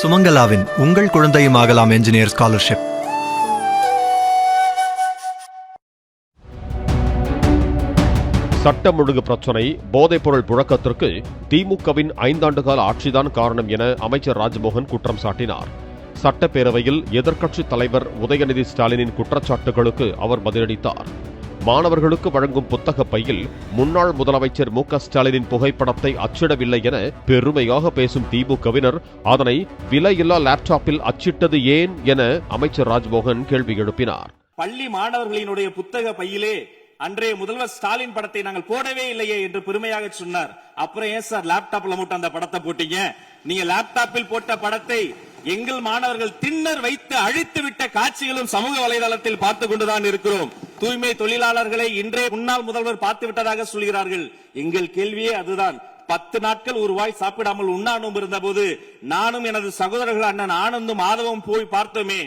சுமங்கலாவின் உங்கள் குழந்தையும் ஆகலாம் என்ஜினியர் ஸ்காலர்ஷிப். சட்டம் ஒழுங்கு பிரச்சினை, போதைப்பொருள் புழக்கத்திற்கு திமுகவின் 5 ஆண்டு கால ஆட்சிதான் காரணம் என அமைச்சர் ராஜ்மோகன் குற்றம் சாட்டினார். சட்டப்பேரவையில் எதிர்க்கட்சித் தலைவர் உதயநிதி ஸ்டாலினின் குற்றச்சாட்டுகளுக்கு அவர் பதிலளித்தார். மாணவர்களுக்கு வழங்கும் புத்தக பையில் முன்னாள் முதலமைச்சர் மு.க.ஸ்டாலினின் புகைப்படத்தை அச்சிடவில்லை என பெருமையாக பேசும் திமுகவினர் அதனை விலையில்லா லேப்டாப்பில் அச்சிட்டது ஏன் என அமைச்சர் ராஜ்மோகன் கேள்வி எழுப்பினார். பள்ளி மாணவர்களினுடைய புத்தக பையிலே அன்றைய முதல்வர் ஸ்டாலின் படத்தை நாங்கள் போடவே இல்லையே என்று பெருமையாக சொன்னார். அப்புறம் ஏன் சார் லேப்டாப்ல மட்டும் அந்த படத்தை போட்டீங்க? நீங்க லேப்டாப்பில் போட்ட படத்தை எங்கள் மாணவர்கள் திண்ணர் வைத்து அழித்து விட்ட காட்சிகளும் சமூக வலைதளத்தில் பார்த்து கொண்டுதான் இருக்கிறோம். தூய்மை தொழிலாளர்களை இன்றே முன்னாள் முதல்வர் பார்த்து விட்டதாக சொல்கிறார்கள். எங்கள் கேள்வியே அதுதான். 10 நாட்கள் ஒரு வாய் சாப்பிடாமல் உண்ணாநோம்பு இருந்த போது நானும் எனது சகோதரர்கள் அண்ணன் ஆனந்தும் ஆதவும் போய் பார்த்தோமே.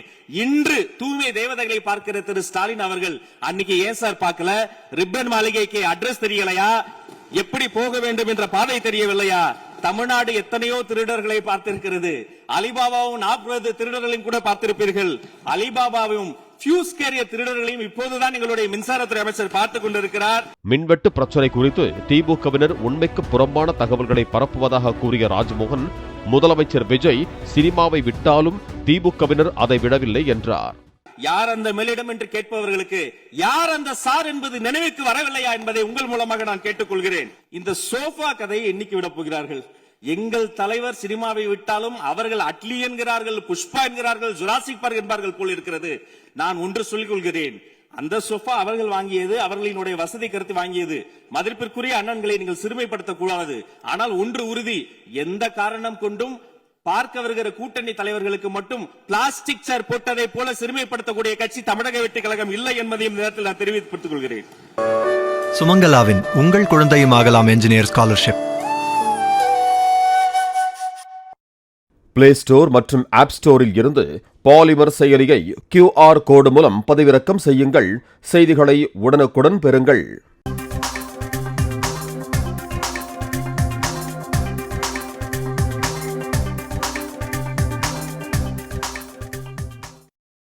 இன்று தூய்மை தேவதைகளை பார்க்கிற திரு ஸ்டாலின் அவர்கள் அன்னைக்கு ஏன் சார் பார்க்கல? ரிப்பன் மாளிகைக்கு அட்ரஸ் தெரியலையா? எப்படி போக வேண்டும் என்ற பாதை தெரியவில்லையா? தமிழ்நாடு எத்தனையோ திருடர்களை பார்த்திருக்கிறது. அலிபாபாவும் 40 திருடர்களையும் கூட பார்த்திருப்பீர்கள். அலிபாபாவும் ஃபியூஸ் கேரியர் திருடர்களையும் இப்போதுதான் எங்களுடைய மின்சாரத்துறை அமைச்சர் பார்த்துக் கொண்டிருக்கிறார். மின்வெட்டு பிரச்சினை குறித்து திமுகவினர் உண்மைக்கு புறம்பான தகவல்களை பரப்புவதாக கூறிய ராஜ்மோகன், முதலமைச்சர் விஜய் சினிமாவை விட்டாலும் திமுகவினர் அதை விடவில்லை என்றார். யார் அந்த மேலிடம் என்று கேட்பவர்களுக்கு யார் அந்த சார் என்பது நினைவுக்கு வரவில்லையா என்பதை உங்கள் மூலமாக நான் கேட்டுக்கொள்கிறேன். இந்த சோஃபா கதையை எண்ணிக்கை விட போகிறார்கள். எங்கள் தலைவர் சினிமாவை விட்டாலும் அவர்கள் அட்லி என்கிறார்கள், புஷ்பா என்கிறார்கள், ஜுராசிக் பார்க் என்பார்கள் போல் இருக்கிறது. நான் ஒன்று சொல்லிக் கொள்கிறேன். அந்த சோஃபா அவர்கள் வாங்கியது, அவர்களினுடைய வசதி கருத்து வாங்கியது. மதிப்பிற்குரிய அண்ணன்களை நீங்கள் சிறுமைப்படுத்தக் கூடாது. ஆனால் ஒன்று உறுதி, எந்த காரணம் கொண்டும் பார்க்க வருகிற கூட்டணி தலைவர்களுக்கு மட்டும் பிளாஸ்டிக் சேர் போட்டதை போல சிறுமைப்படுத்தக்கூடிய கட்சி தமிழக வெற்றிக் கழகம் இல்லை என்பதையும் நேரத்தில் நான் தெரிவித்துக் கொள்கிறேன். சுமங்கலாவின் உங்கள் குழந்தையும் ஆகலாம் என்ஜினியர் ஸ்காலர்ஷிப். பிளே ஸ்டோர் மற்றும் ஆப் ஸ்டோரில் இருந்து பாலிமர் செயலியை QR கோடு மூலம் பதிவிறக்கம் செய்யுங்கள். செய்திகளை உடனுக்குடன் பெறுங்கள்.